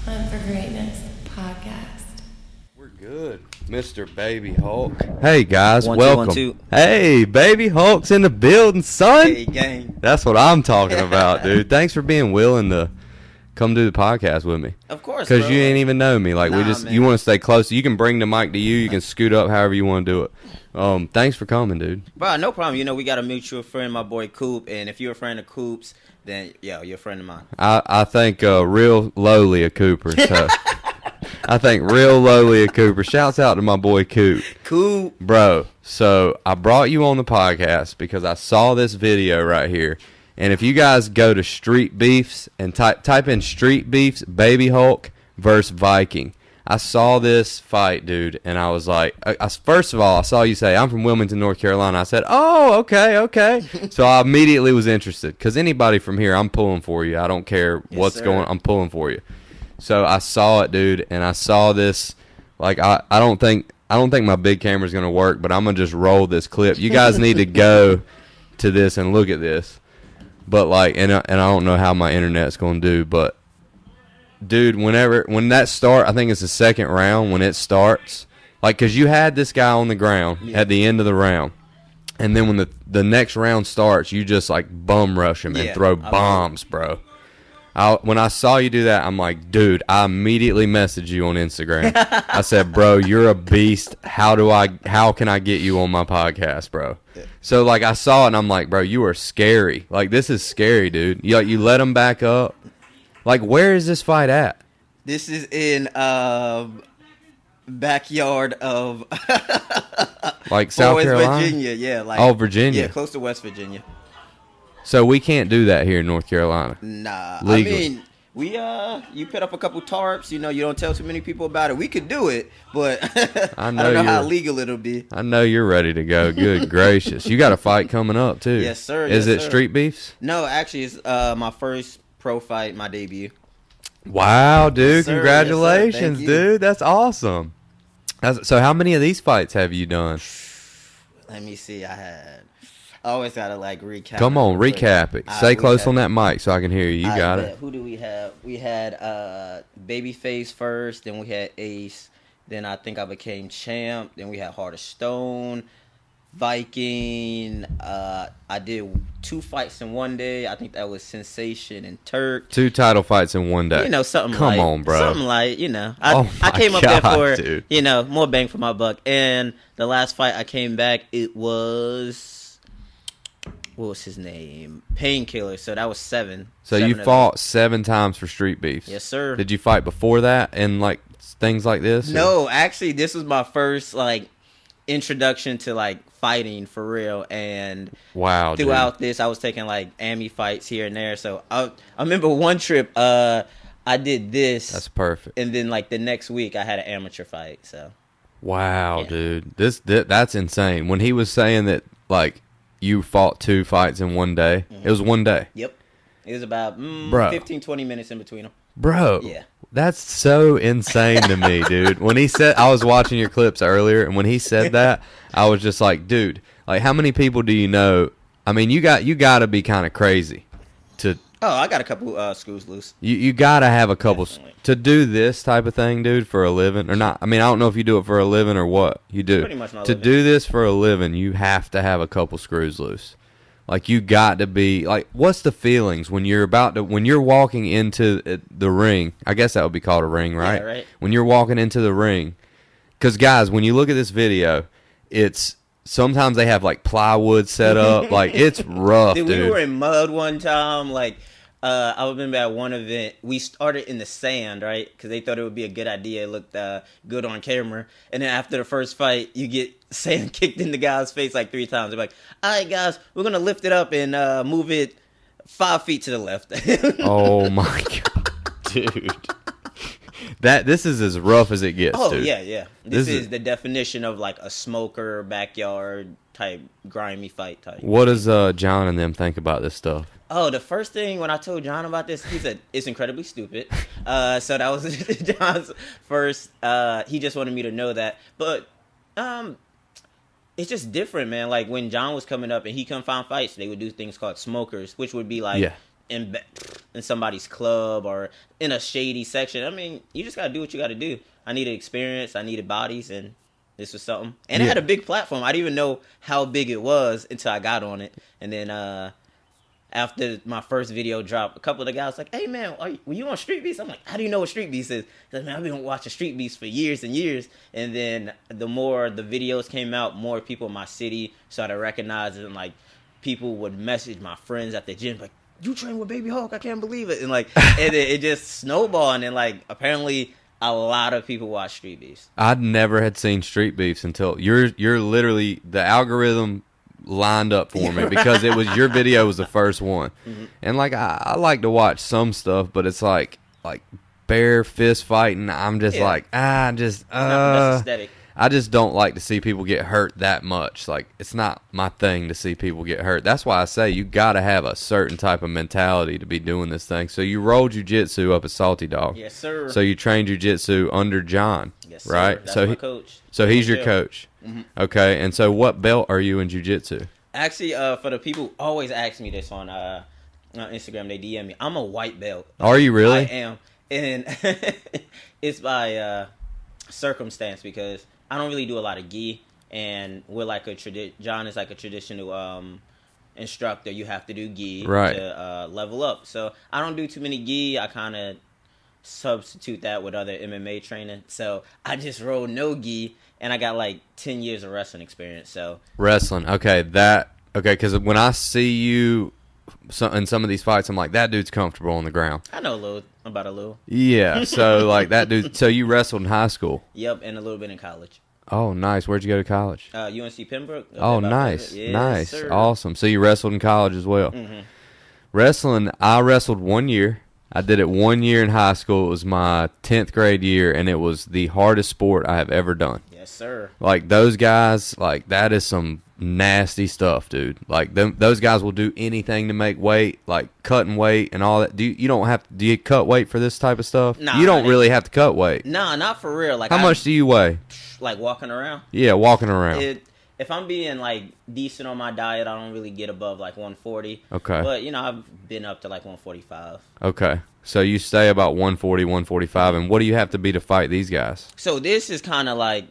Hunt for Greatness podcast. We're good, Mr. Baby Hulk. Hey guys, One, welcome. Two, 1, 2. Hey, Baby Hulk's in the building, son. Hey, gang. That's what I'm talking about, dude. Thanks for being willing to come do the podcast with me. Of course, because you ain't even know me. Like nah, you want to stay close. You can bring the mic to you. You can scoot up however you want to do it. Thanks for coming, dude. Bro, no problem. You know, we got a mutual friend, my boy Coop, and if you're a friend of Coop's, then you're a friend of mine. I think real lowly a Cooper. So. I think real lowly a Cooper. Shouts out to my boy Coop. Coop. Bro, so I brought you on the podcast because I saw this video right here. And if you guys go to Streetbeefs and type in Streetbeefs, Baby Hulk versus Viking. I saw this fight, dude, and I was like, first of all, I saw you say, I'm from Wilmington, North Carolina. I said, oh, okay. So I immediately was interested because anybody from here, I'm pulling for you. I don't care what's going on. I'm pulling for you. So I saw it, dude, and I saw this. Like, I don't think my big camera's going to work, but I'm going to just roll this clip. You guys need to go to this and look at this. But, like, and I don't know how my internet's going to do, but, dude, when that start, I think it's the second round when it starts. Like, because you had this guy on the ground at the end of the round. And then when the next round starts, you just, like, bum rush him and throw bombs, bro. When I saw you do that, I'm like, dude, I immediately messaged you on Instagram. I said, bro, you're a beast. How can I get you on my podcast, bro? So, like, I saw it, and I'm like, bro, you are scary. Like, this is scary, dude. You let him back up. Like, where is this fight at? This is in backyard of like South West Carolina? Virginia, yeah. Like, Virginia. Yeah, close to West Virginia. So we can't do that here in North Carolina. Nah, legally. I mean, you put up a couple tarps. You know, you don't tell too many people about it. We could do it, but I don't know how legal it'll be. I know you're ready to go. Good gracious, you got a fight coming up too. Yes, sir. Is it Streetbeefs? No, actually, it's my first pro fight, my debut. Wow, dude! Yes, sir. Congratulations, Yes, sir. dude. That's awesome. So, how many of these fights have you done? Let me see. I always gotta like recap. Come on, recap it. Stay close on that mic so I can hear you. You got it. Who do we have? We had Babyface first, then we had Ace, then I think I became champ, then we had Heart of Stone, Viking. I did 2 fights in one day. I think that was Sensation and Turk. 2 title fights in one day. You know, something Come like, on, bro. Something like, you know. I came up there for, dude. you know, more bang for my buck. And the last fight I came back, it was... What was his name? Painkiller. So that was 7. So you fought 7 times for Streetbeefs. Yes, sir. Did you fight before that and like things like this? No, actually, this was my first like introduction to like fighting for real. And wow, throughout this, I was taking like AMI fights here and there. So I remember one trip, I did this. That's perfect. And then like the next week, I had an amateur fight. So wow, dude, that's insane. When he was saying that like. You fought 2 fights in one day. Mm-hmm. It was one day. Yep. It was about 15, 20 minutes in between them. Bro. Yeah. That's so insane to me, dude. When he said, I was watching your clips earlier, and when he said that, I was just like, dude, like how many people do you know? I mean, you got to be kind of crazy to. Oh, I got a couple screws loose. You got to have a couple Definitely. To do this type of thing, dude, for a living or not. I mean, I don't know if you do it for a living or what you do. Pretty much my to living. do this for a living, you have to have a couple screws loose. Like you got to be like, what's the feelings when you're walking into the ring? I guess that would be called a ring, right? Yeah, right. When you're walking into the ring, because guys, when you look at this video, it's. Sometimes they have like plywood set up, like it's rough, dude. We were in mud one time. Like I remember at one event, we started in the sand, right? Because they thought it would be a good idea. It looked good on camera. And then after the first fight, you get sand kicked in the guy's face like 3 times. They're like, "All right, guys, we're gonna lift it up and move it 5 feet to the left." Oh my god, dude. This is as rough as it gets, dude. Yeah. This is the definition of like a smoker, backyard type, grimy fight type. What does John and them think about this stuff? Oh, the first thing when I told John about this, he said, it's incredibly stupid. So that was John's first, he just wanted me to know that. But it's just different, man. Like when John was coming up and he couldn't find fights, they would do things called smokers, which would be like in somebody's club or in a shady section. I mean, you just gotta do what you gotta do. I needed experience. I needed bodies, and this was something. And it had a big platform. I didn't even know how big it was until I got on it. And then after my first video dropped, a couple of the guys like, "Hey man, were you on Streetbeefs?" I'm like, "How do you know what Streetbeefs is?" He's like, "Man, I've been watching Streetbeefs for years and years." And then the more the videos came out, more people in my city started recognizing, and like people would message my friends at the gym like, "You train with Baby Hulk? I can't believe it!" And like, and it just snowballed. And then like, apparently, a lot of people watch Street Beefs. I'd never had seen Street Beefs until you're literally the algorithm lined up for me because it was your video was the first one. Mm-hmm. And like I like to watch some stuff, but it's like bare fist fighting. I'm just that's aesthetic. I just don't like to see people get hurt that much. Like, it's not my thing to see people get hurt. That's why I say you got to have a certain type of mentality to be doing this thing. So you rolled jiu-jitsu up at Salty Dog. Yes, sir. So you trained jiu-jitsu under John. Yes, sir. Right? That's my coach. So he's your coach. Mm-hmm. Okay. And so what belt are you in jiu-jitsu? Actually, for the people who always ask me this on Instagram, they DM me. I'm a white belt. Are you really? I am. And it's by circumstance because I don't really do a lot of gi, and we're like John is like a traditional instructor. You have to do gi to level up. So I don't do too many gi. I kind of substitute that with other MMA training. So I just roll no gi, and I got like 10 years of wrestling experience. So wrestling, okay, because when I see you in some of these fights, I'm like, that dude's comfortable on the ground. I know about a little. Yeah, so like that dude. So you wrestled in high school? Yep, and a little bit in college. Oh, nice. Where'd you go to college? UNC Pembroke. Oh, nice, yes, nice, sir. Awesome. So you wrestled in college as well. Mm-hmm. Wrestling, I wrestled 1 year. I did it 1 year in high school. It was my 10th grade year, and it was the hardest sport I have ever done. Yes, sir. Like, those guys, like, that is some nasty stuff, dude. Like, those guys will do anything to make weight, like cutting weight and all that. Do you cut weight for this type of stuff? Nah, you don't really have to cut weight. Nah, not for real. Like, how much do you weigh? Like walking around? Yeah, walking around. If I'm being like decent on my diet, I don't really get above like 140. Okay. But I've been up to like 145. Okay. So you stay about 140, 145, and what do you have to be to fight these guys? So this is kind of like,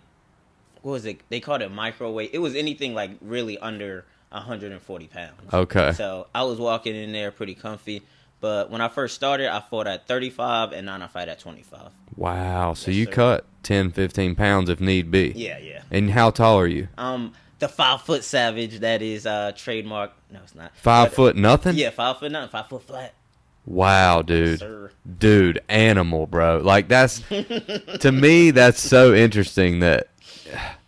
what was it? They called it microweight. It was anything like really under 140 pounds. Okay. So I was walking in there pretty comfy. But when I first started, I fought at 35, and now I fight at 25. Wow. So yes, you sir. cut 10, 15 pounds if need be. Yeah, yeah. And how tall are you? The 5-foot savage, that is trademark. No, it's not. 5 foot nothing? Yeah, 5 foot nothing, 5 foot flat. Wow, dude. Yes, sir. Dude, animal, bro. Like, that's, to me, that's so interesting that,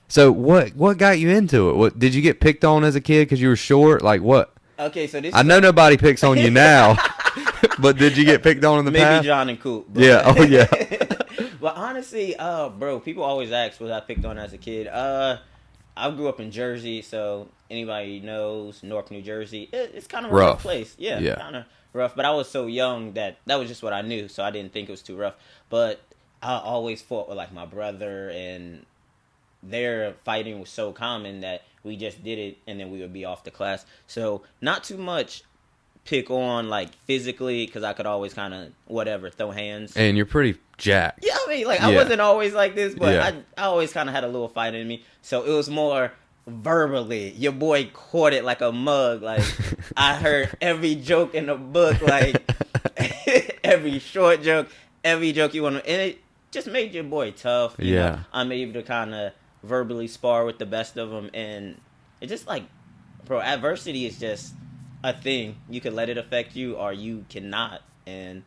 so what got you into it? What, did you get picked on as a kid because you were short? Like, what? Okay, so this I know nobody picks on you now, but did you get picked on in the past? Maybe John and Coop. Yeah, oh yeah. But honestly, bro, people always ask was I picked on as a kid. I grew up in Jersey, so anybody knows Newark, New Jersey. It's kind of a rough place. Yeah. Kind of rough. But I was so young that was just what I knew, so I didn't think it was too rough. But I always fought with like my brother, and their fighting was so common that we just did it, and then we would be off the class. So not too much pick on like physically, because I could always kind of throw hands. And you're pretty jacked. Yeah, I mean, like I wasn't always like this, but I always kind of had a little fight in me. So it was more verbally. Your boy caught it like a mug. Like I heard every joke in the book, like every short joke, every joke you want to, and it just made your boy tough. You know? I'm able to kind of verbally spar with the best of them, and it's just like, bro, adversity is just a thing. You can let it affect you, or you cannot, and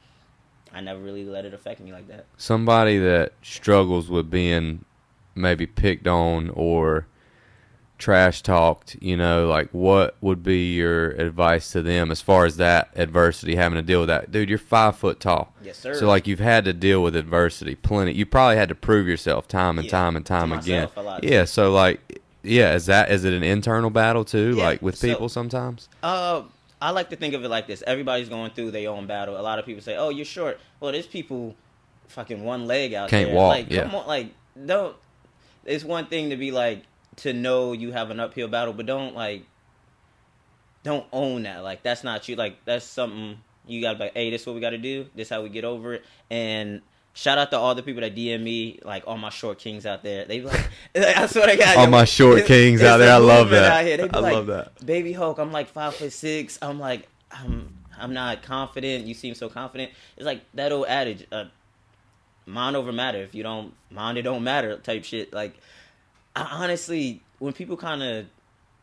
I never really let it affect me like that. Somebody that struggles with being maybe picked on or trash talked, like what would be your advice to them as far as that adversity, having to deal with that? Dude, you're 5 foot tall. Yes, sir. So like you've had to deal with adversity plenty. You probably had to prove yourself time and time again. Yeah, so like, is it an internal battle too, like with people sometimes? I like to think of it like this. Everybody's going through their own battle. A lot of people say, oh, you're short. Well, there's people fucking one leg out there. Can't walk, like, come on, like, don't. It's one thing to be like, to know you have an uphill battle, but don't own that. Like, that's not you. Like, that's something You gotta be like, hey, this is what we gotta do. This is how we get over it. And shout out to all the people that DM me, like all my short kings out there. They be like, I swear to God, All my short kings out there. I love that. I love that. Baby Hulk, I'm like 5'6". I'm like, I'm not confident. You seem so confident. It's like that old adage, mind over matter. If you don't mind, it don't matter type shit. Like, I honestly, when people kind of,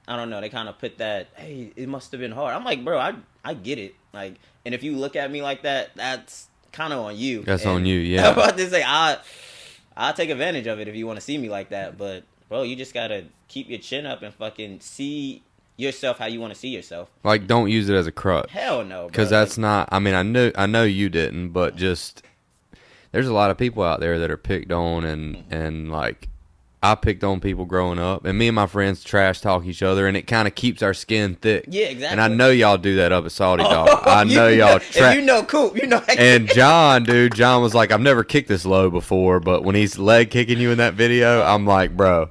I don't know, they kind of put that, hey, it must have been hard. I'm like, bro, I get it. Like, and if you look at me like that, that's kind of on you. That's and on you, yeah. I'm about to say, I'll take advantage of it if you want to see me like that. But, bro, you just got to keep your chin up and fucking see yourself how you want to see yourself. Like, don't use it as a crutch. Hell no, bro. Because that's not, I mean, I know you didn't, but just, there's a lot of people out there that are picked on and like, I picked on people growing up, and me and my friends trash talk each other, and it kind of keeps our skin thick. Yeah, exactly. And I know y'all do that up at Salty Dog. I know y'all. If you know Coop, you know. And John was like, I've never kicked this low before, but when he's leg kicking you in that video, I'm like, bro,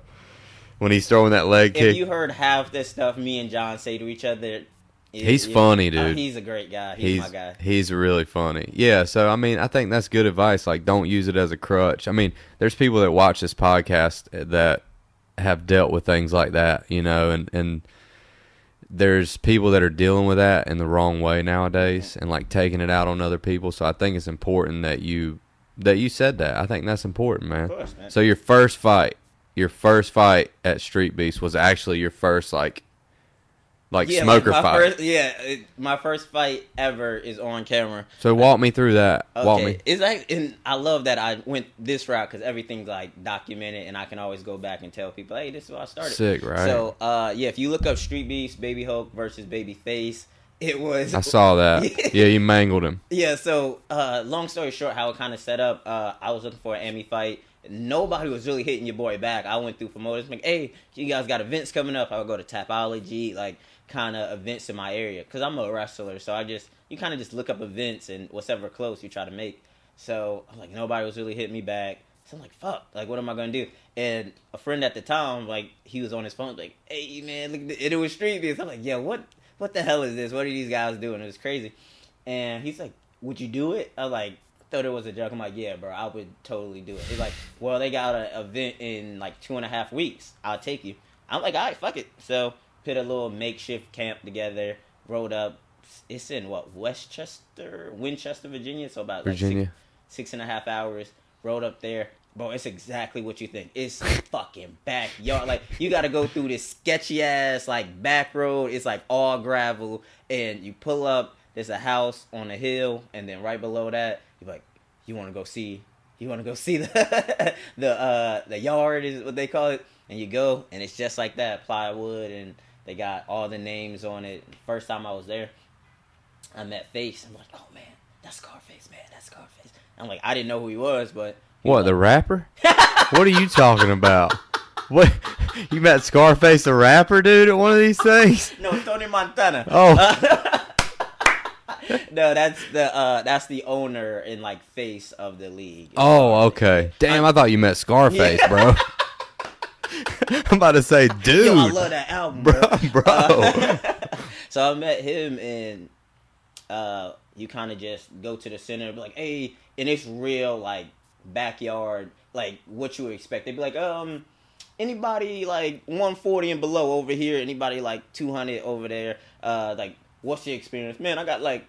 when he's throwing that leg kick. If you heard half the stuff me and John say to each other. He's funny, dude. He's a great guy. He's my guy. He's really funny. Yeah, so, I mean, I think that's good advice. Like, don't use it as a crutch. I mean, there's people that watch this podcast that have dealt with things like that, you know, and there's people that are dealing with that in the wrong way nowadays and, like, taking it out on other people. So I think it's important that you said that. I think that's important, man. Of course, man. So your first fight at Streetbeefs was actually your first, like smoker fight. My first fight ever is on camera. So walk me through that. Okay. Walk me. It's like, and I love that I went this route because everything's like documented, and I can always go back and tell people, hey, this is how I started. Sick, right? So, if you look up Streetbeefs, Baby Hulk versus Babyface, it was. I saw that. Yeah, you mangled him. Yeah. So, long story short, how it kind of set up. I was looking for an Emmy fight. Nobody was really hitting your boy back. I went through promoters like, hey, you guys got events coming up. I would go to Tapology, like, kind of events in my area, because I'm a wrestler, so you kind of just look up events and whatever close you try to make. So I'm like, nobody was really hitting me back, so I'm like, fuck, like, what am I gonna do? And a friend at the time, like, he was on his phone like, hey man, look, and it was Streetbeefs. I'm like, yeah, what the hell is this? What are these guys doing? It was crazy. And he's like, would you do it? I like thought it was a joke. I'm like, yeah, bro, I would totally do it. He's like, well, they got an event in like 2.5 weeks, I'll take you. I'm like, all right, fuck it. So put a little makeshift camp together, rode up. It's in Winchester, Virginia. So about Virginia. Like 6.5 hours. Rode up there. Bro, it's exactly what you think. It's fucking backyard. Like, you got to go through this sketchy ass like back road. It's like all gravel, and you pull up. There's a house on a hill, and then right below that, you're like, you want to go see the the yard is what they call it, and you go, and it's just like that, plywood, and they got all the names on it. First time I was there, I met Face. I'm like, oh man, that's Scarface, man, that's Scarface. I'm like, I didn't know who he was, but what, the rapper? What are you talking about? What? You met Scarface the rapper, dude, at one of these things? No, Tony Montana. Oh. No, that's the owner and like face of the league. Oh, okay. Damn, I thought you met Scarface, bro. I'm about to say, dude. Yo, I love that album, bro. So I met him, and you kind of just go to the center and be like, hey, and it's real like backyard, like what you would expect. They'd be like, anybody like 140 and below over here, anybody like 200 over there, like, what's your experience? Man, I got like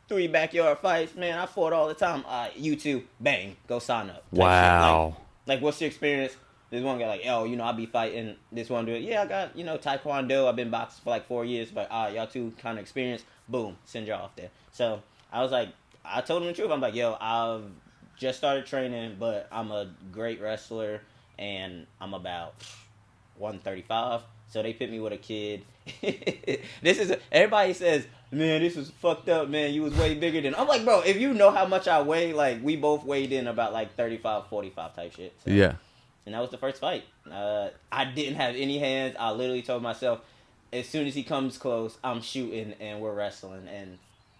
3 backyard fights. Man, I fought all the time. You too. Bang. Go sign up. Wow. Like, what's your experience? This one guy like, oh, I'll be fighting. This one dude, yeah, I got, Taekwondo. I've been boxing for like 4 years. But, y'all two kind of experienced. Boom. Send y'all off there. So, I was like, I told him the truth. I'm like, yo, I've just started training, but I'm a great wrestler. And I'm about 135. So they put me with a kid. Everybody says, man, this was fucked up, man. You was way bigger than. I'm like, bro, if you know how much I weigh, like, we both weighed in about like 35, 45 type shit. So, yeah. And that was the first fight. I didn't have any hands. I literally told myself, as soon as he comes close, I'm shooting and we're wrestling. And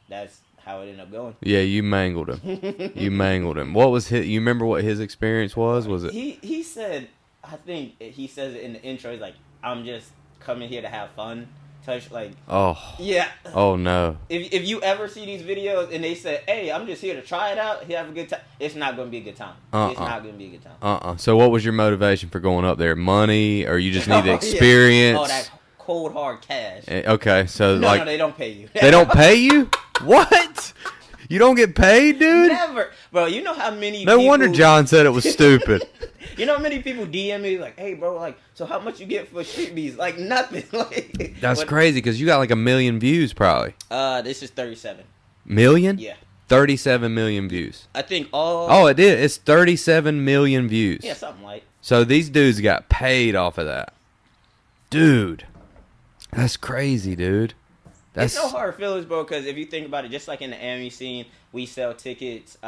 that's how it ended up going. Yeah, you mangled him. What was his? You remember what his experience was? Was it? He said, I think he says it in the intro. He's like, I'm just coming here to have fun. touch like. Oh. Yeah. Oh no. If you ever see these videos and they say, "Hey, I'm just here to try it out, have a good time," it's not gonna be a good time. It's not gonna be a good time. So what was your motivation for going up there? Money, or you just need the Yeah. experience? Oh, that cold hard cash. Okay, so No, they don't pay you. They don't pay you? What? You don't get paid, dude? Never, bro. You know how many? No people, wonder John said it was stupid. You know how many people DM me like, "Hey, bro, like, so how much you get for Streetbeefs?" Like nothing. Like That's crazy because you got like 1 million views, probably. This is 37 million. Yeah, 37 million views. I think all. Oh, it did. It's 37 million views. Yeah, something like. So these dudes got paid off of that, dude. That's crazy, dude. It's no hard feelings, bro, because if you think about it, just like in the anime scene, we sell tickets.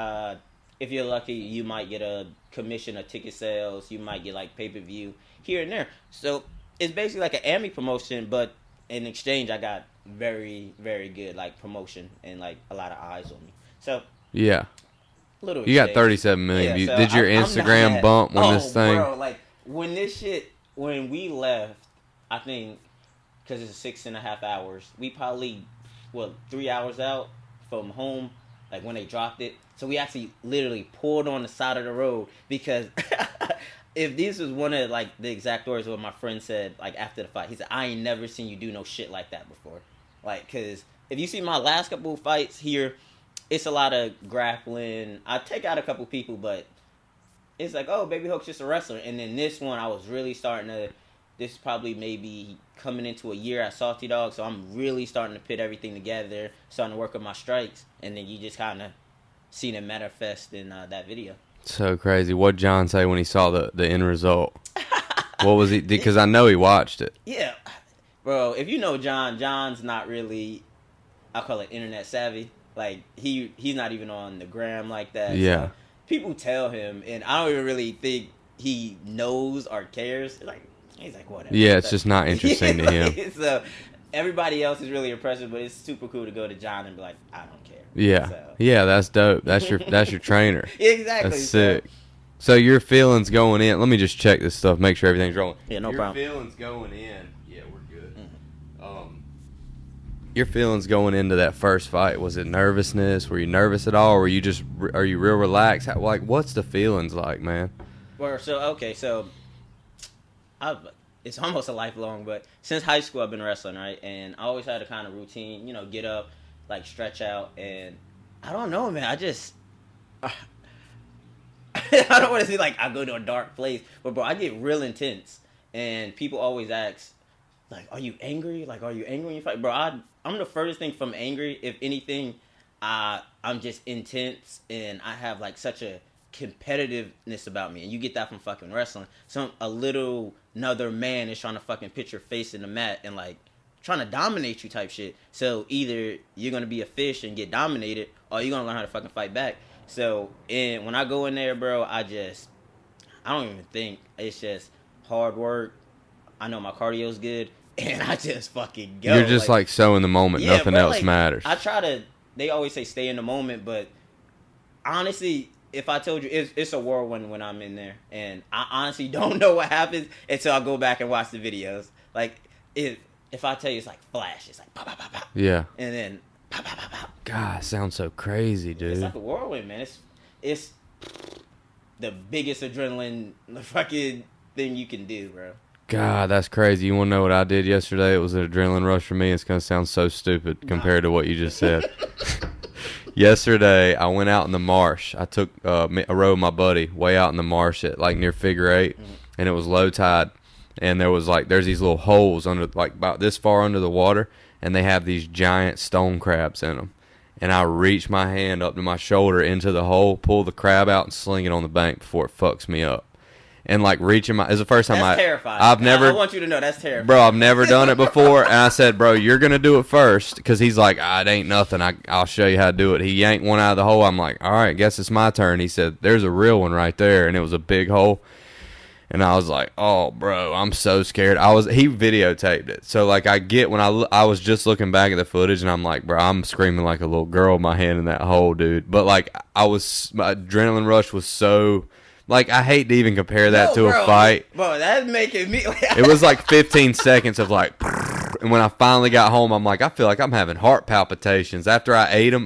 If you're lucky, you might get a commission of ticket sales. You might get like pay-per-view here and there. So it's basically like an anime promotion, but in exchange, I got very, very good like promotion and like a lot of eyes on me. So yeah, little. You got 37 million views. So Did your Instagram bump when this thing? Bro, like when we left, I think. Because it's 6.5 hours. We probably, 3 hours out from home, like when they dropped it. So we actually literally pulled on the side of the road because if this was one of like the exact words what my friend said like after the fight, he said, "I ain't never seen you do no shit like that before." Like, because if you see my last couple of fights here, it's a lot of grappling. I take out a couple people, but it's like, oh, Baby Hulk's just a wrestler. And then this one, I was really starting to. This is probably maybe coming into a year at Salty Dog, so I'm really starting to put everything together, starting to work on my strikes, and then you just kind of seen it manifest in that video. So crazy. What'd John say when he saw the end result? What was he? Because I know he watched it. Yeah, bro. If you know John, John's not really, I call it internet savvy. Like he's not even on the gram like that. Yeah. So people tell him, and I don't even really think he knows or cares. Like. He's like, whatever. Yeah, it's just not interesting to him. So everybody else is really impressive, but it's super cool to go to John and be like, I don't care. Yeah, so. Yeah, that's dope. That's your trainer. Exactly. That's sick. So your feelings going in. Let me just check this stuff, make sure everything's rolling. Yeah, no problem. Your feelings going in. Yeah, we're good. Your feelings going into that first fight, was it nervousness? Were you nervous at all, or are you real relaxed? What's the feelings like, man? Well, so it's almost a lifelong, but since high school I've been wrestling, right? And I always had a kind of routine, get up, like stretch out, and I don't know, man. I just I don't want to say like I go to a dark place, but bro, I get real intense, and people always ask, like, "Are you angry? Like, are you angry when you fight?" Bro, I'm the furthest thing from angry. If anything, I'm just intense, and I have like such a competitiveness about me, and you get that from fucking wrestling. Another man is trying to fucking put your face in the mat and like trying to dominate you type shit. So either you're gonna be a fish and get dominated, or you're gonna learn how to fucking fight back. So when I go in there, bro, I don't even think. It's just hard work. I know my cardio's good, and I just fucking go. You're just like so in the moment, yeah, nothing bro, else like, matters. They always say stay in the moment, but honestly, if I told you, it's a whirlwind when I'm in there, and I honestly don't know what happens until I go back and watch the videos. Like, if I tell you it's like flash, it's like pop, pop, pop, pop. Yeah. And then pop, pop, pop, pop. God, it sounds so crazy, dude. It's like a whirlwind, man. It's the biggest adrenaline fucking thing you can do, bro. God, that's crazy. You want to know what I did yesterday? It was an adrenaline rush for me. It's going to sound so stupid compared to what you just said. Yesterday, I went out in the marsh. I took a row with my buddy way out in the marsh at like near Figure 8, and it was low tide. And there's these little holes under, like about this far under the water, and they have these giant stone crabs in them. And I reach my hand up to my shoulder into the hole, pull the crab out, and sling it on the bank before it fucks me up. And like reaching it's the first time that's terrifying. I want you to know that's terrifying. Bro, I've never done it before. And I said, bro, you're going to do it first. Because he's like, it ain't nothing. I'll show you how to do it. He yanked one out of the hole. I'm like, all right, guess it's my turn. He said, there's a real one right there. And it was a big hole. And I was like, oh, bro, I'm so scared. He videotaped it. So like I was just looking back at the footage, and I'm like, bro, I'm screaming like a little girl with my hand in that hole, dude. But like my adrenaline rush was so... Like, I hate to even compare that to a fight. Bro, that's making me... It was like 15 seconds of like... And when I finally got home, I'm like, I feel like I'm having heart palpitations. After I ate them,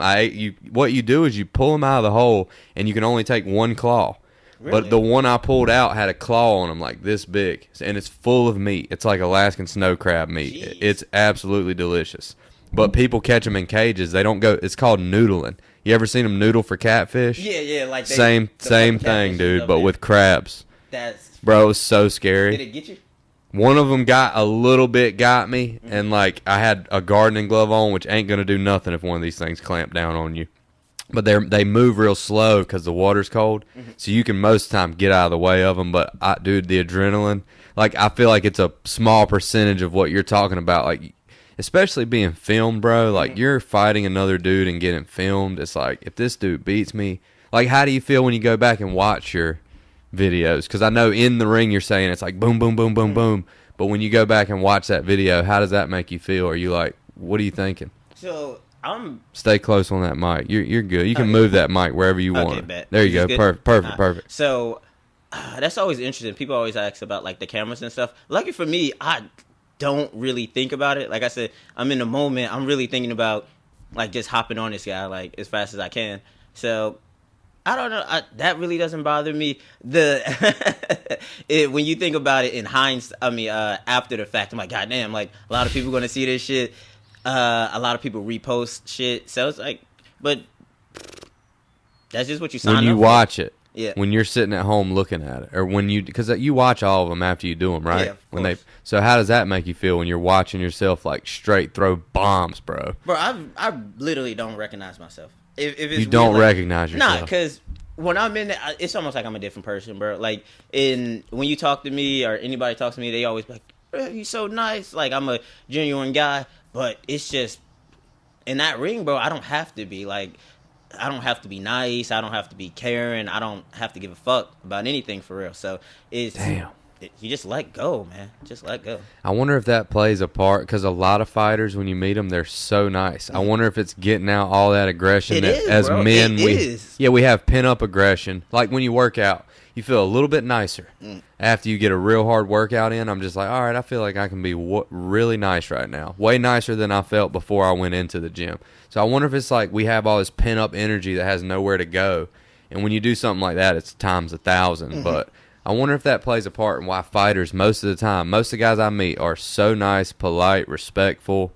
what you do is you pull them out of the hole, and you can only take one claw. Really? But the one I pulled out had a claw on him like this big, and it's full of meat. It's like Alaskan snow crab meat. Jeez. It's absolutely delicious. But people catch them in cages. They don't go. It's called noodling. You ever seen them noodle for catfish? Yeah, like same thing, dude. But with crabs. Bro, it was so scary. Did it get you? One of them got me, and like I had a gardening glove on, which ain't gonna do nothing if one of these things clamp down on you. But they move real slow because the water's cold, so you can most of the time get out of the way of them. But dude, the adrenaline, like I feel like it's a small percentage of what you're talking about, like especially being filmed, bro. Like you're fighting another dude and getting filmed. It's like if this dude beats me, like how do you feel when you go back and watch your videos? Because I know in the ring you're saying it's like boom, boom, boom, boom, boom. But when you go back and watch that video, how does that make you feel? Are you like, what are you thinking? So Stay close on that mic. You're good. You can move that mic wherever you want. Bet. There you go. Perfect. So that's always interesting. People always ask about like the cameras and stuff. Lucky for me, I don't really think about it. Like I said, I'm in the moment. I'm really thinking about like just hopping on this guy like as fast as I can. So I don't know. That really doesn't bother me. When you think about it in hindsight, after the fact, I'm like, God damn, like a lot of people gonna see this shit. A lot of people repost shit. So it's like, but that's just what you sign up for. When you watch it. Yeah. When you're sitting at home looking at it, or because you watch all of them after you do them, right? Yeah. So how does that make you feel when you're watching yourself like straight throw bombs, bro? Bro, I literally don't recognize myself. If it's you don't weird, like, recognize yourself. Nah, because when I'm in it, it's almost like I'm a different person, bro. Like when you talk to me or anybody talks to me, they always be like, bro, you're so nice. Like I'm a genuine guy, but it's just in that ring, bro. I don't have to be like. I don't have to be nice. I don't have to be caring. I don't have to give a fuck about anything for real. So it's damn. You just let go, man. Just let go. I wonder if that plays a part because a lot of fighters, when you meet them, they're so nice. I wonder if it's getting out all that aggression. As bro. men, we have pent up aggression. Like when you work out, you feel a little bit nicer after you get a real hard workout in. I'm just like, all right, I feel like I can be really nice right now, way nicer than I felt before I went into the gym. So I wonder if it's like we have all this pent up energy that has nowhere to go, and when you do something like that, it's times 1,000. But I wonder if that plays a part in why fighters, most of the guys I meet are so nice, polite, respectful.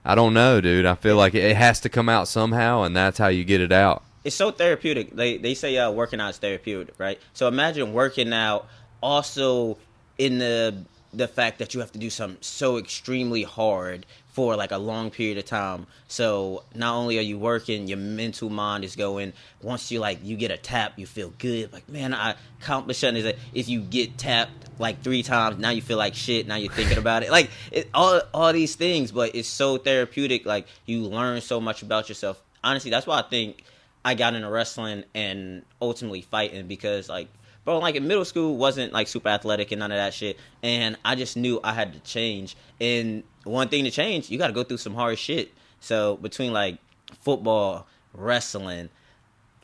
I don't know, dude. I feel like it has to come out somehow, and that's how you get it out. It's so therapeutic. They say working out is therapeutic, right? So imagine working out also in the fact that you have to do something so extremely hard for like a long period of time. So not only are you working, your mental mind is going. Once you get a tap, you feel good. Like, man, I accomplished something. If you get tapped like 3 times, now you feel like shit. Now you're thinking about it. Like all these things, but it's so therapeutic. Like you learn so much about yourself. Honestly, that's why I think I got into wrestling and ultimately fighting, because like, bro, like in middle school wasn't like super athletic and none of that shit, and I just knew I had to change. And one thing to change, you got to go through some hard shit. So between like football, wrestling,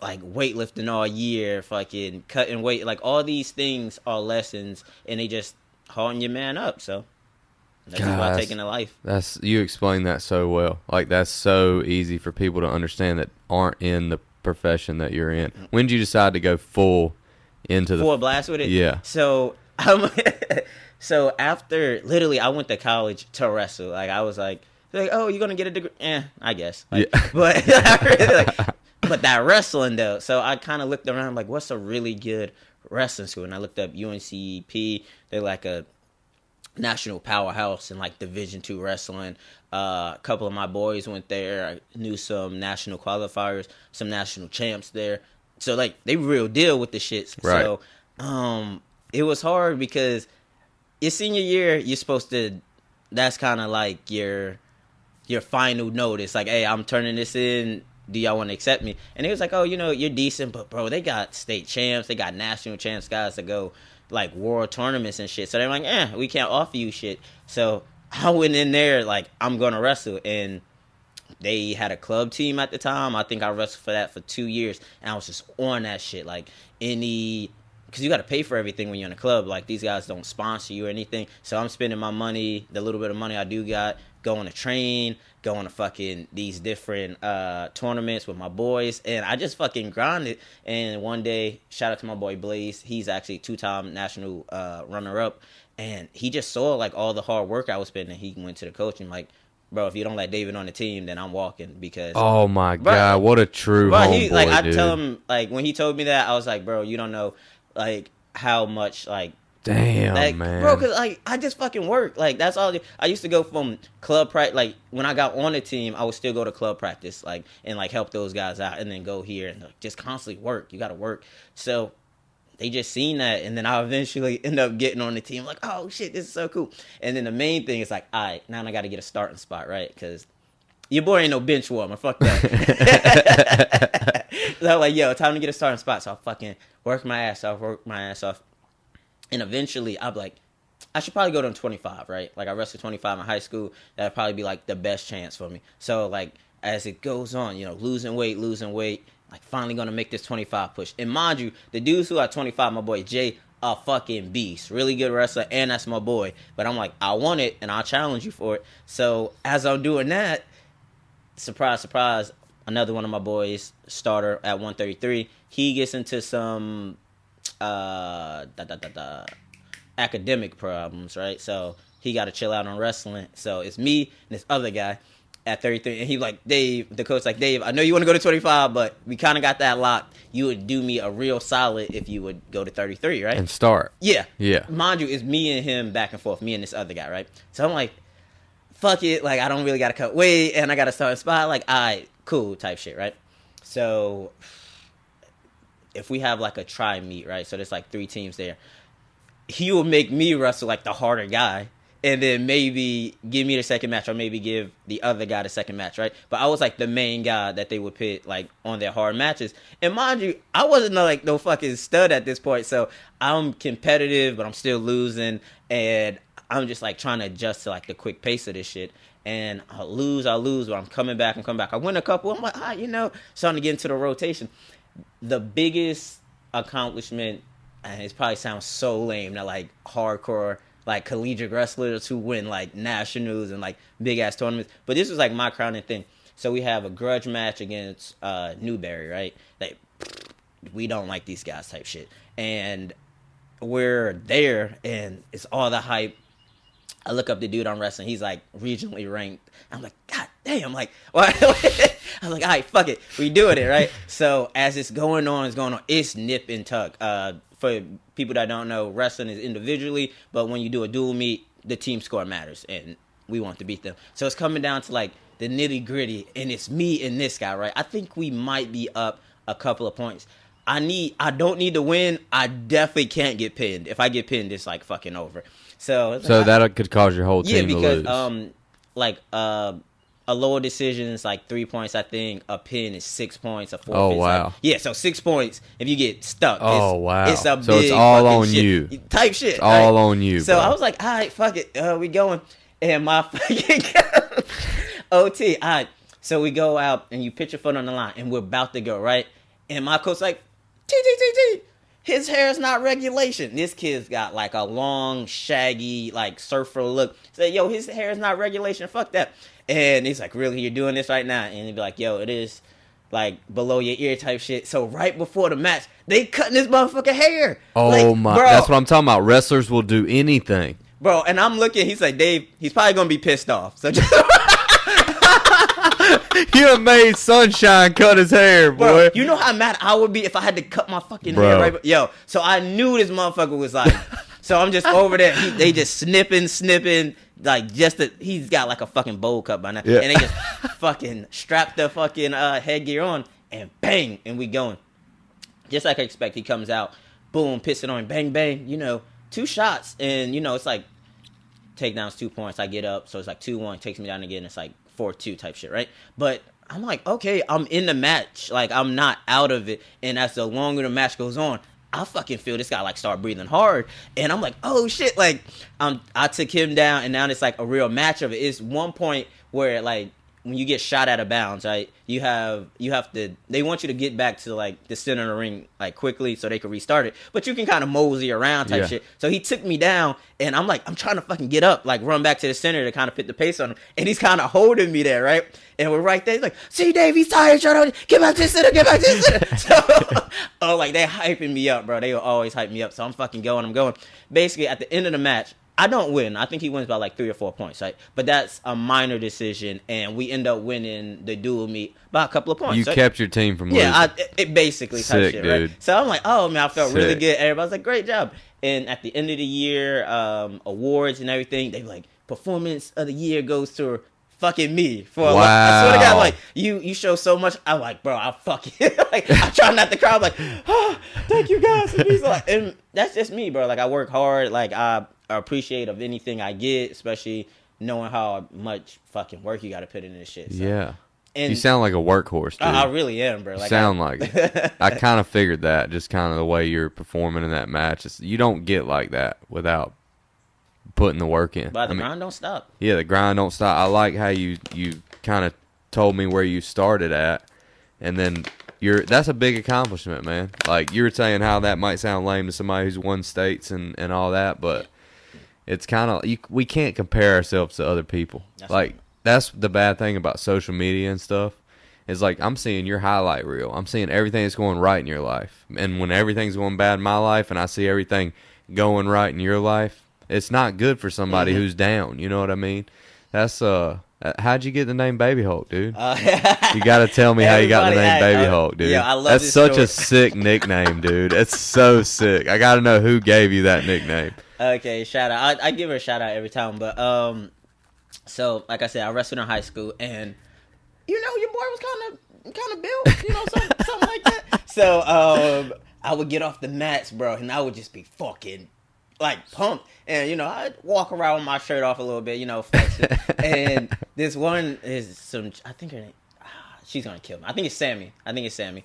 like weightlifting all year, fucking cutting weight, like all these things are lessons, and they just harden your man up. So that's why I'm taking a life. You explained that so well. Like that's so easy for people to understand that aren't in the profession that you're in. When did you decide to go full blast with it? Yeah. So so after literally I went to college to wrestle. Like I was like, oh, you're gonna get a degree? I guess. Like, yeah. But but that wrestling though. So I kind of looked around like, what's a really good wrestling school? And I looked up UNCP. They're like a national powerhouse in like Division II wrestling. A couple of my boys went there. I knew some national qualifiers, some national champs there. So like they real deal with the shits. Right. So it was hard because your senior year, you're supposed to. That's kind of like your final notice. Like, hey, I'm turning this in. Do y'all want to accept me? And it was like, oh, you're decent, but bro, they got state champs, they got national champs, guys that go like world tournaments and shit. So they're like, we can't offer you shit. So I went in there like I'm gonna wrestle, and they had a club team at the time. I think I wrestled for that for 2 years, and I was just on that shit. Like because you got to pay for everything when you're in a club. Like these guys don't sponsor you or anything. So I'm spending my money, the little bit of money I do got, going to train, going to fucking these different tournaments with my boys, and I just fucking grinded. And one day, shout out to my boy Blaze. He's actually 2-time national runner-up, and he just saw like all the hard work I was spending. He went to the coach and like, bro, if you don't let David on the team, then I'm walking because. Oh my God, what a true homeboy, like I dude. tell him like when he told me that, I was like, bro, you don't know like how much like. Damn, like, man. bro, cause like I just fucking work. Like that's all. I used to go from club practice. Like when I got on the team, I would still go to club practice, like and like help those guys out, and then go here and like, just constantly work. You got to work. So they just seen that, and then I eventually end up getting on the team. Like, oh shit, this is so cool. And then the main thing is like, all right, now I got to get a starting spot, right? Because your boy ain't no bench warmer. Fuck that. So I'm like, yo, time to get a starting spot. So I fucking work my ass off. And eventually, I'm like, I should probably go to 25, right? Like, I wrestled 25 in high school. That'd probably be, like, the best chance for me. So, like, as it goes on, you know, losing weight, like, finally going to make this 25 push. And mind you, the dudes who are 25, my boy Jay, a fucking beast. Really good wrestler, and that's my boy. But I'm like, I want it, and I'll challenge you for it. So, as I'm doing that, surprise, surprise, another one of my boys, starter at 133, he gets into some... academic problems, right? So he got to chill out on wrestling. So it's me and this other guy at 33, and he like, Dave, the coach like, Dave, I know you want to go to 25, but we kind of got that locked. You would do me a real solid if you would go to 33, right? And start. Yeah. Yeah. Mind you, it's me and him back and forth, me and this other guy, right? So I'm like, fuck it, like I don't really got to cut weight, and I got to start a spot, like, all right, cool type shit, right? So if we have like a try meet, right? So there's like 3 teams there. He will make me wrestle like the harder guy, and then maybe give me the second match, or maybe give the other guy the second match, right? But I was like the main guy that they would pit like on their hard matches. And mind you, I wasn't like no fucking stud at this point, so I'm competitive, but I'm still losing, and I'm just like trying to adjust to like the quick pace of this shit. And I'll lose, but I'm coming back. I win a couple. I'm like, you know, starting to get into the rotation. The biggest accomplishment, and it probably sounds so lame, that like hardcore like collegiate wrestlers who win like nationals and like big ass tournaments, but this was like my crowning thing. So we have a grudge match against Newberry, right? Like, we don't like these guys type shit, and we're there, and it's all the hype. I look up the dude on wrestling. He's like regionally ranked. I'm like, God damn, like, what? I'm like, all right, fuck it. We doing it, right? So as it's going on, it's nip and tuck. For people that don't know, wrestling is individually, but when you do a dual meet, the team score matters, and we want to beat them. So it's coming down to like the nitty gritty, and it's me and this guy, right? I think we might be up a couple of points. I don't need to win. I definitely can't get pinned. If I get pinned, it's like fucking over. So that could cause your whole team to lose. A lower decision is like 3 points, I think. A pin is 6 points. A forfeit. Oh wow. So 6 points if you get stuck. Oh wow. It's a so big it's all on shit. you. Type shit. It's all on you. So bro. I was like, all right, fuck it. We going. And my fucking OT. All right. So we go out and you put your foot on the line and we're about to go, right? And my coach like, T. His hair is not regulation. This kid's got like a long, shaggy, like surfer look. Say, yo, his hair is not regulation. Fuck that. And he's like, really, you're doing this right now? And he'd be like, yo, it is like below your ear type shit. So right before the match, they cutting his motherfucking hair. Oh like, my, bro, that's what I'm talking about. Wrestlers will do anything. Bro, and I'm looking, he's like, Dave, he's probably going to be pissed off. So just... You have made Sunshine cut his hair, boy. Bro, you know how mad I would be if I had to cut my fucking hair, right? Yo, so I knew this motherfucker was like, so I'm just over there. They just snipping, like he's got like a fucking bowl cut by now. Yeah. And they just fucking strap the fucking headgear on and bang, and we going. Just like I expect, he comes out, boom, pissing on him, bang, bang, 2 shots. And, it's like takedown's 2 points. I get up, so it's like 2-1, takes me down again. It's like 4-2 type shit, right? But I'm like, okay, I'm in the match. Like, I'm not out of it. And as the longer the match goes on, I fucking feel this guy, like, start breathing hard. And I'm like, oh, shit. Like, I took him down, and now it's, like, a real match of it. It's one point where, like, when you get shot out of bounds, right? You have to. They want you to get back to like the center of the ring like quickly so they can restart it. But you can kind of mosey around type shit. So he took me down, and I'm like, I'm trying to fucking get up, like run back to the center to kind of put the pace on him, and he's kind of holding me there, right? And we're right there. He's like, "See, Dave, he's tired. Trying to get back to the center. Get back to the center." So, like they hyping me up, bro. They will always hype me up. So I'm fucking going. I'm going. Basically, at the end of the match, I don't win. I think he wins by like 3 or 4 points, right? But that's a minor decision, and we end up winning the dual meet by a couple of points. You kept your team from losing. Yeah, it basically type shit, dude. right? So I'm like, oh man, I felt really good. Everybody's like, great job. And at the end of the year, awards and everything, they like, performance of the year goes to fucking me. For like, I swear to God, like you show so much. I'm like, bro, I fucking like I try not to cry. I'm like, oh, thank you guys. And he's like, and that's just me, bro. Like I work hard. Like I appreciate of anything I get, especially knowing how much fucking work you got to put into this shit. So. Yeah. And you sound like a workhorse, dude. I really am, bro. Like, like it. I kind of figured that, just kind of the way you're performing in that match. You don't get like that without putting the work in. But the grind don't stop. Yeah, the grind don't stop. I like how you kind of told me where you started at, and then that's a big accomplishment, man. Like you were saying how that might sound lame to somebody who's won states and all that, but it's kind of we can't compare ourselves to other people. That's the bad thing about social media and stuff. Is like I'm seeing your highlight reel. I'm seeing everything that's going right in your life. And when everything's going bad in my life and I see everything going right in your life, it's not good for somebody who's down. You know what I mean? That's how'd you get the name Baby Hulk, dude? You got to tell me how you got the name Baby Hulk, dude. Yeah, I love That's such a sick nickname, dude. It's so sick. I got to know who gave you that nickname. Okay, shout out. I give her a shout out every time, but so like I said, I wrestled in high school, and you know your boy was kind of built, you know, something like that. So I would get off the mats, bro, and I would just be fucking like pumped, and you know I'd walk around with my shirt off a little bit, you know, flexing. And this one is I think her name, she's gonna kill me. I think it's Sammy.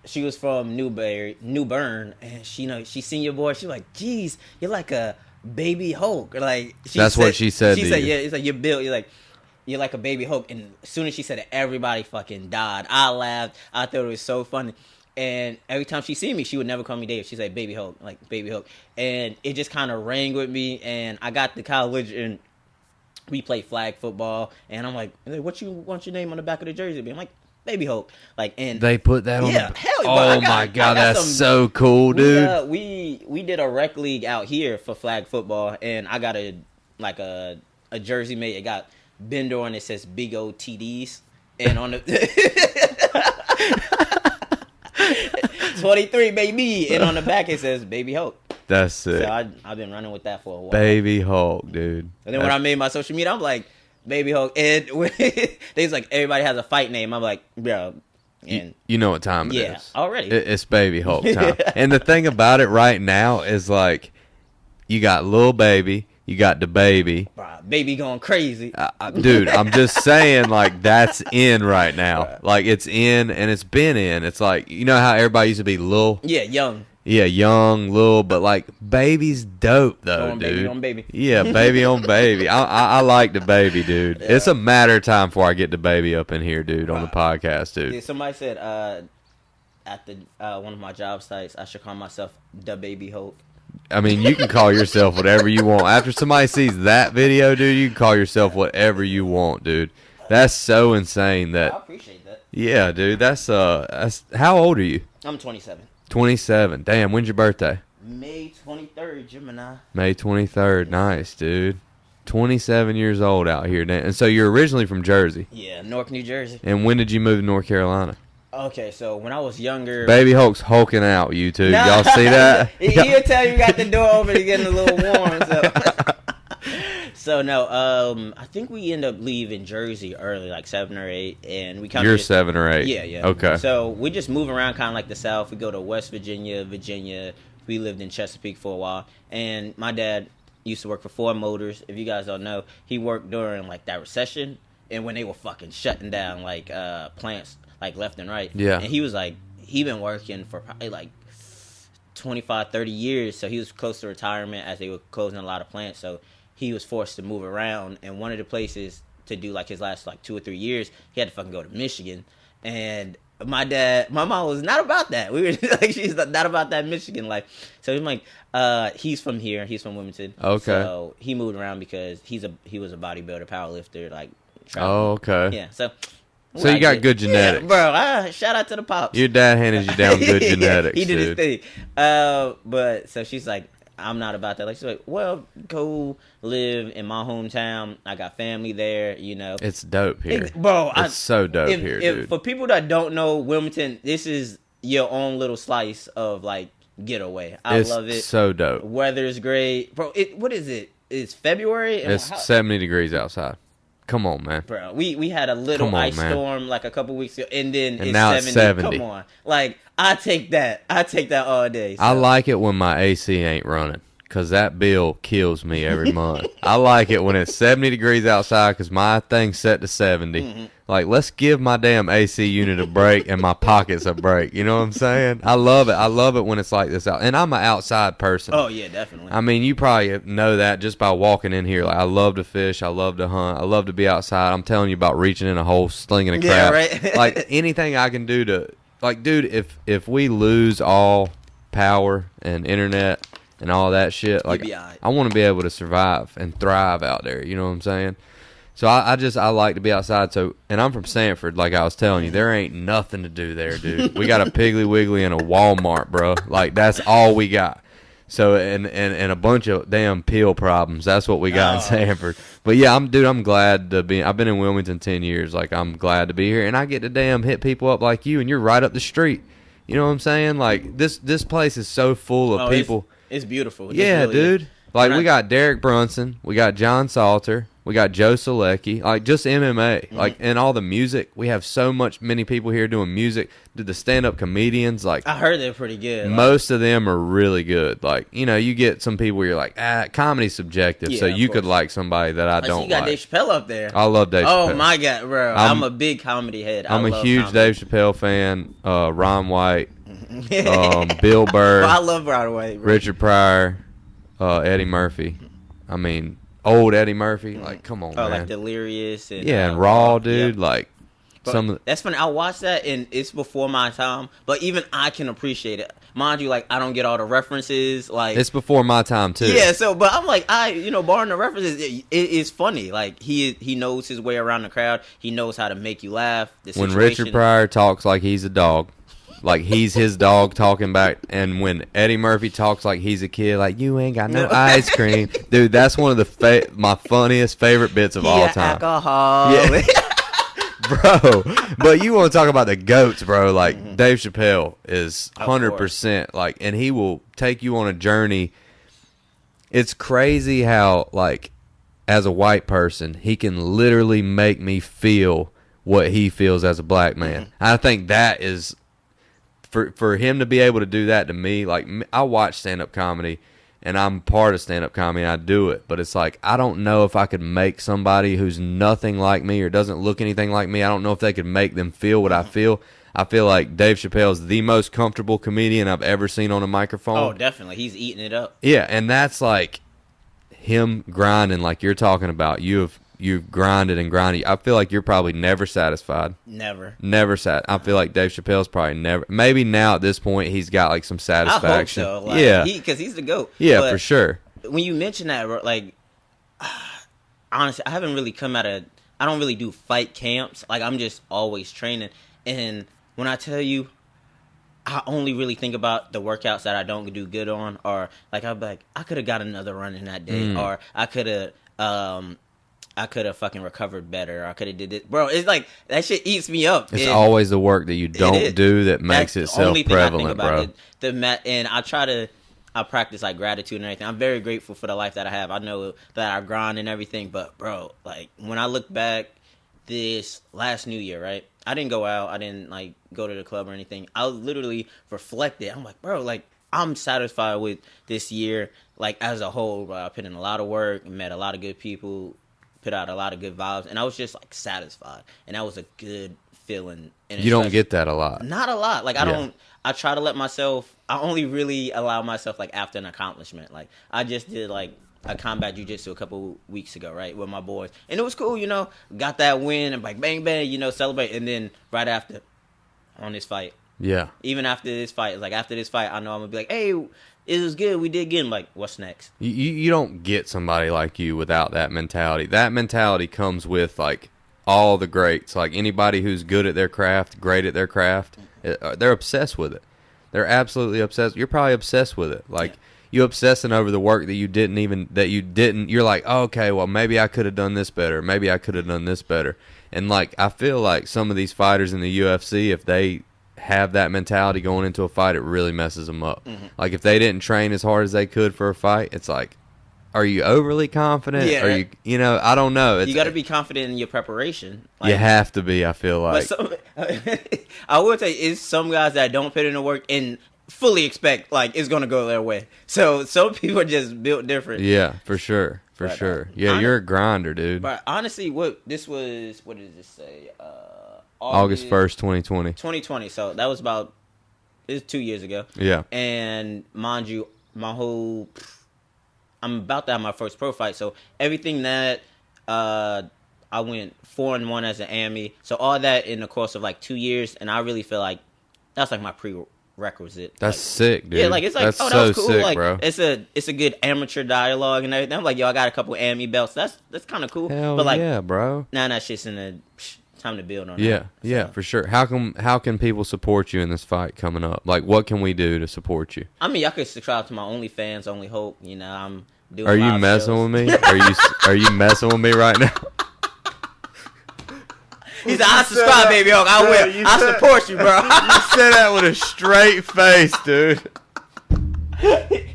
She was from New Bern, and she seen your boy. She's like, "Geez, you're like a baby Hulk." Like what she said. She said, "Yeah, it's like you're built. You're like a baby Hulk." And as soon as she said it, everybody fucking died. I laughed. I thought it was so funny. And every time she see me, she would never call me Dave. She's like Baby Hulk, like Baby Hulk. And it just kind of rang with me. And I got to college, and we played flag football. And I'm like, "What you want your name on the back of the jersey?" I'm like, Baby Hulk. Like, and they put that on. Yeah, hell yeah. Oh my god, that's so cool, dude. We did a rec league out here for flag football, and I got a jersey made. It got Bender on it, says Big O TDs, and on the 23 baby, and on the back it says Baby Hulk. That's sick. So I've been running with that for a while. Baby Hulk, dude. And then when I made my social media, I'm like, Baby Hulk. And they was like, everybody has a fight name. I'm like, bro. And you know what time it is. Yeah, already. It's Baby Hulk time. And the thing about it right now is like, you got Lil Baby, you got the baby. Bro, baby going crazy. Dude, I'm just saying, like, that's in right now. Right. Like, it's in, and it's been in. It's like, you know how everybody used to be Lil? Yeah, young. Yeah, young, Lil, but, like, baby's dope, though, dude. Baby on baby. Yeah, baby on baby. I like the baby, dude. Yeah. It's a matter of time before I get the baby up in here, dude, on the podcast, dude. Yeah, somebody said at the one of my job sites, I should call myself the Baby Hulk. I mean, you can call yourself whatever you want. After somebody sees that video, dude, you can call yourself whatever you want, dude. That's so insane that. I appreciate that. Yeah, dude. That's how old are you? I'm 27. 27. Damn, when's your birthday? May 23rd, Gemini. May 23rd. Nice, dude. 27 years old out here. And so you're originally from Jersey. Yeah, Newark, New Jersey. And when did you move to North Carolina? Okay, so when I was younger... Baby Hulk's hulking out, YouTube. Nah. Y'all see that? He'll tell you got the door open and getting a little warm. So no, I think we end up leaving Jersey early, like 7 or 8. And we kind of... You're 7 or 8? Yeah. Okay. So we just move around kind of like the South. We go to West Virginia. We lived in Chesapeake for a while. And my dad used to work for Ford Motors. If you guys don't know, he worked during like that recession and when they were fucking shutting down like plants like left and right. Yeah. And he was like, he been working for probably like 25, 30 years. So he was close to retirement as they were closing a lot of plants. So he was forced to move around. And one of the places to do like his last like 2 or 3 years, he had to fucking go to Michigan. And my mom was not about that. We were like, she's not about that Michigan life. So he's like, he's from here. He's from Wilmington. Okay. So he moved around because he was a bodybuilder, powerlifter, like. Traveling. Oh, okay. Yeah. So you got good genetics, bro. Shout out to the pops. Your dad handed you down good genetics. He did dude. his thing. But so she's like, I'm not about that. Like, she's like, well, go live in my hometown. I got family there, you know. It's dope here. It's so dope here, dude. For people that don't know Wilmington, this is your own little slice of, like, getaway. I love it. It's so dope. Weather's great. Bro, what is it? It's February? It's 70 degrees outside. Come on, man. Bro, we had a little ice storm, like, a couple weeks ago, and then it's now 70. It's 70. Come on. Like, I take that all day. So. I like it when my AC ain't running, because that bill kills me every month. I like it when it's 70 degrees outside, because my thing's set to 70. Mm-hmm. Like, let's give my damn AC unit a break and my pockets a break. You know what I'm saying? I love it. I love it when it's like this out. And I'm an outside person. Oh, yeah, definitely. I mean, you probably know that just by walking in here. Like, I love to fish. I love to hunt. I love to be outside. I'm telling you about reaching in a hole, slinging a crab. Yeah, right? Like, anything I can do to... Like, dude, if we lose all power and internet and all that shit, like, I want to be able to survive and thrive out there. You know what I'm saying? So I like to be outside. So, and I'm from Sanford, like I was telling you. There ain't nothing to do there, dude. We got a Piggly Wiggly and a Walmart, bro. Like, that's all we got. So, and a bunch of damn pill problems. That's what we got in Sanford. But yeah, I'm glad to be. I've been in Wilmington 10 years. Like, I'm glad to be here, and I get to damn hit people up like you, and you're right up the street. You know what I'm saying? Like, this place is so full of people. It's beautiful. Yeah, really dude. Like, we got Derek Brunson, we got John Salter, we got Joe Selecki, like, just MMA, like, and all the music. We have many people here doing music. The stand-up comedians, like, I heard they're pretty good. Most of them are really good. Like, you know, you get some people where you're like, comedy's subjective, so you could like somebody that I don't like. You got Dave Chappelle up there. I love Dave Chappelle. Oh, my God, bro. I'm a big comedy head. I'm a huge Dave Chappelle fan. Ron White, Bill Burr. I love Ron White. Bro. Richard Pryor, Eddie Murphy. I mean, old Eddie Murphy. Like, come on, man. Like Delirious. And, and Raw, dude. Yeah. Like, that's funny. I watched that, and it's before my time, but even I can appreciate it. Mind you, like, I don't get all the references. Like, it's before my time too. Yeah, so but I'm like, barring the references, it is funny. Like, he knows his way around the crowd. He knows how to make you laugh. When Richard Pryor talks like he's a dog, like he's his dog talking back, and when Eddie Murphy talks like he's a kid, like, you ain't got no ice cream, dude. That's one of the my funniest favorite bits of all time. Alcohol. Yeah. Bro, but you want to talk about the GOATs, bro. Like, Dave Chappelle is 100%. Like, and he will take you on a journey. It's crazy how, like, as a white person, he can literally make me feel what he feels as a black man. I think that is, for him to be able to do that to me. Like, I watch stand-up comedy, and I'm part of stand-up comedy, and I do it. But it's like, I don't know if I could make somebody who's nothing like me or doesn't look anything like me, I don't know if they could make them feel what I feel. I feel like Dave Chappelle is the most comfortable comedian I've ever seen on a microphone. Oh, definitely. He's eating it up. Yeah, and that's like him grinding like you're talking about. You've grinded and grinded. I feel like you're probably never satisfied. Never I feel like Dave Chappelle's probably never. Maybe now at this point he's got like some satisfaction. I hope so. Like, yeah, because he's the GOAT. Yeah, but for sure. When you mention that, like, honestly, I haven't really I don't really do fight camps. Like, I'm just always training. And when I tell you, I only really think about the workouts that I don't do good on, or like, I'm like, I could have got another run in that day, or I could have fucking recovered better. I could have did it. Bro, it's like, that shit eats me up. It's always the work that you don't do that makes itself prevalent, bro. And I practice, like, gratitude and everything. I'm very grateful for the life that I have. I know that I grind and everything, but, bro, like, when I look back this last New Year, right? I didn't go out. I didn't, like, go to the club or anything. I literally reflected. I'm like, bro, like, I'm satisfied with this year, like, as a whole. Bro. I put in a lot of work, met a lot of good people, put out a lot of good vibes, and I was just, like, satisfied. And that was a good feeling. You don't get that a lot. Not a lot. Like, I try to let myself, I only really allow myself, like, after an accomplishment. Like, I just did, like, a combat jiu-jitsu a couple weeks ago, right, with my boys, and it was cool, got that win and like bang bang, celebrate, and then right after on this fight, even after this fight, like after this fight, I know I'm gonna be like, hey, it was good, we did good. I'm like, what's next? You don't get somebody like you without that mentality. That mentality comes with like all the greats, like anybody who's good at their craft, great at their craft, they're obsessed with it. They're absolutely obsessed. You're probably obsessed with it. Like you obsessing over the work that you didn't. You're like, oh, okay, well maybe I could have done this better. Maybe I could have done this better. And like I feel like some of these fighters in the UFC, if they have that mentality going into a fight, it really messes them up. Like if they didn't train as hard as they could for a fight, it's like, are you overly confident? Yeah. Are you I don't know. You got to be confident in your preparation. Like, you have to be, I feel like. I would say it's some guys that don't put in the work and fully expect like it's going to go their way. So some people are just built different. Yeah, for sure. For sure. Yeah, you're a grinder, dude. But honestly, what did this say? August 1st, 2020. 2020. So that was it's 2 years ago. Yeah. And mind you, I'm about to have my first pro fight. So everything that I went 4-1 as an AME. So all that in the course of like 2 years, and I really feel like that's like my prerequisite. That's like, sick, dude. Yeah, like it's like, that's that was cool. Sick, like bro. it's a good amateur dialogue and everything. I'm like, yo, I got a couple AME belts. That's kind of cool. Hell but like, yeah, bro. now that shit's in the time to build on. Yeah, that. yeah, for sure. How can people support you in this fight coming up? Like, what can we do to support you? I mean, y'all could subscribe to my OnlyFans, Only Hope. I'm doing. Are you messing with me? Are you messing with me right now? He's like, I subscribe, baby Hulk. I will. I support you, bro. You said that with a straight face, dude.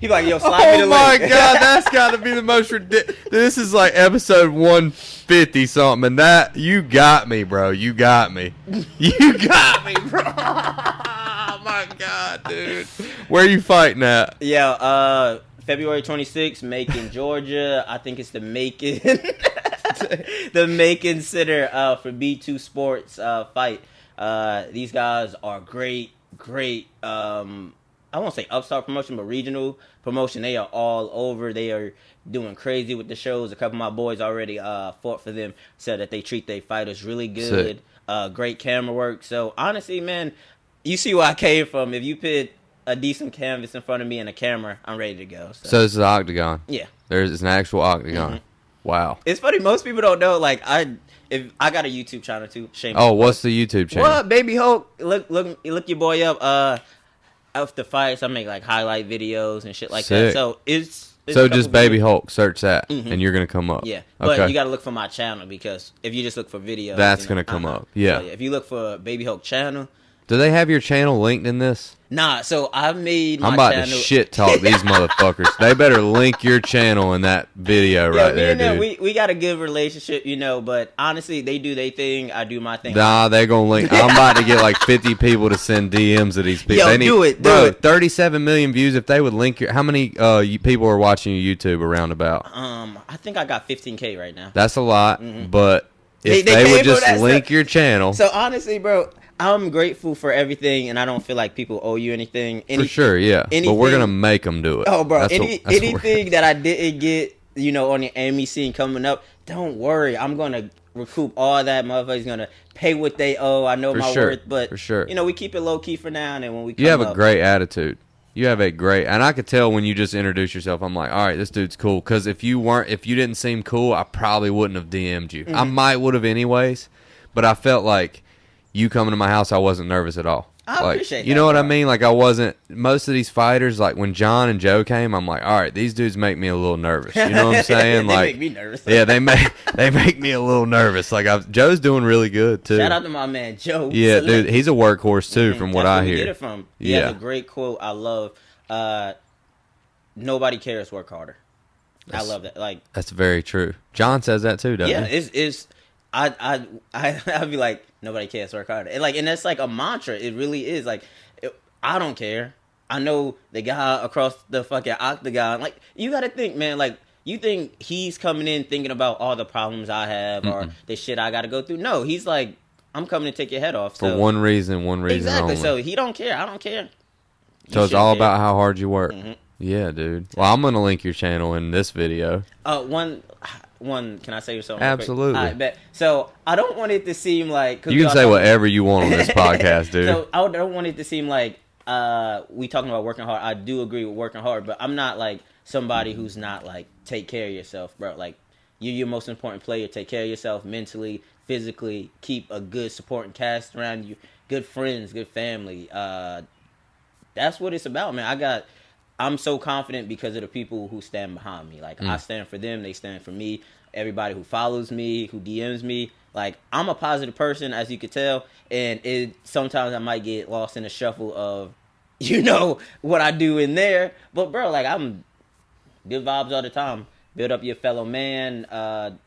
He's like, yo, slide me the Oh my link. god, that's got to be the most ridiculous. This is like episode 150 something, and that you got me, bro. You got me. You got me, bro. Oh my god, dude. Where are you fighting at? Yeah, February 26th, Macon, Georgia. I think it's the Macon, the Macon Center for B2 Sports fight. These guys are great. I won't say upstart promotion, but regional promotion. They are all over. They are doing crazy with the shows. A couple of my boys already fought for them. Said that they treat their fighters really good. Great camera work. So honestly, man, you see where I came from. If you put a decent canvas in front of me and a camera, I'm ready to go. So this is an octagon. Yeah, It's an actual octagon. Wow. It's funny. Most people don't know. Like I got a YouTube channel too. Shame. Oh, what's the YouTube channel? What, Baby Hulk? Look your boy up. After fights, I make like highlight videos and shit like Sick. that. So it's so just Baby Hulk, search that, and you're gonna come up. Yeah, okay. But you gotta look for my channel because if you just look for videos, that's gonna come up. Yeah. So, if you look for Baby Hulk channel, Do they have your channel linked in this? nah. So I made my I'm about channel. to shit talk these motherfuckers. They better link your channel in that video right me there, and them, dude. we got a good relationship, but honestly, they do their thing, I do my thing. Nah, they gonna link. I'm about to get like 50 people to send DMs to these people. Yo, they need, do it. 37 million views. If they would link your, how many people are watching your YouTube around about? I think I got 15K right now. That's a lot, but if They they would came for just that link stuff. your channel, So honestly, bro, I'm grateful for everything, and I don't feel like people owe you anything. for sure, yeah. But we're anything- gonna make them do it. Oh, bro, That's what we're- anything that I didn't get, on the AME scene coming up, don't worry. I'm going to recoup all that. Motherfuckers going to pay what they owe. I know For my sure, worth, but, for sure. we keep it low-key for now, and then when we come You have a up, great attitude. You have a great, and I could tell when you just introduce yourself. I'm like, all right, this dude's cool. Because if you didn't seem cool, I probably wouldn't have DM'd you. I might would have anyways, but I felt like you coming to my house, I wasn't nervous at all. I Like, appreciate you that, know what I bro. mean? Like I wasn't. Most of these fighters, like when John and Joe came, I'm like, all right, these dudes make me a little nervous. You know what I'm saying? They like, make me nervous. Yeah, they make me a little nervous. Like Joe's doing really good too. Shout out to my man, Joe. Yeah, Select. dude, he's a workhorse too, from what That's I where we hear. get it from. He Yeah. has a great quote I love. Nobody cares, work harder. I love that. Like, That's very true. John says that too, doesn't yeah, he? I'd be like, nobody cares, work harder. And that's like a mantra. It really is. Like, I don't care. I know the guy across the fucking octagon. Like, you got to think, man. Like, you think he's coming in thinking about all the problems I have or the shit I got to go through? No, he's like, I'm coming to take your head off. For So, one reason exactly. only. So he don't care. I don't care. So it's all about how hard you work. Yeah, dude. Well, I'm gonna link your channel in this video. One. Can I say something? Absolutely. I bet. So I don't want it to seem like You can say whatever you want on this podcast, dude. So I don't want it to seem like we talking about working hard. I do agree with working hard, but I'm not like somebody who's not like take care of yourself, bro. Like you're your most important player. Take care of yourself mentally, physically. Keep a good supporting cast around you. Good friends, good family. That's what it's about, man. I'm so confident because of the people who stand behind me. Like, I stand for them. They stand for me. Everybody who follows me, who DMs me. Like, I'm a positive person, as you could tell. And sometimes I might get lost in the shuffle of, what I do in there. But, bro, like, I'm good vibes all the time. Build up your fellow man.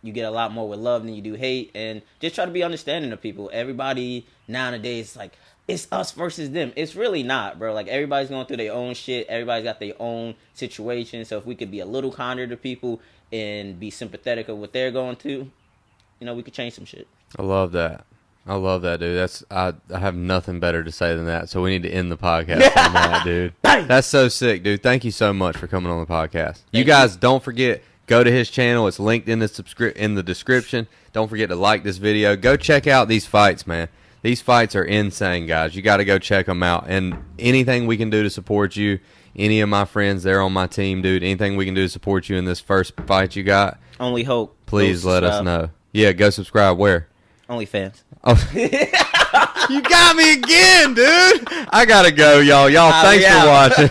You get a lot more with love than you do hate. And just try to be understanding of people. Everybody nowadays, like, it's us versus them. It's really not, bro. Like, everybody's going through their own shit. Everybody's got their own situation. So if we could be a little kinder to people and be sympathetic of what they're going through, we could change some shit. I love that. Dude. I have nothing better to say than that. So we need to end the podcast on that, dude. That's so sick, dude. Thank you so much for coming on the podcast. You guys, don't forget, go to his channel. It's linked in the description. Don't forget to like this video. Go check out these fights, man. These fights are insane, guys. You got to go check them out. And anything we can do to support you, any of my friends, they're on my team, dude. Anything we can do to support you in this first fight you got, Only hope. please let us know. Yeah, go subscribe where? OnlyFans. Oh. You got me again, dude. I got to go, y'all. Thanks for watching.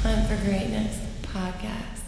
Hunt for Greatness podcast.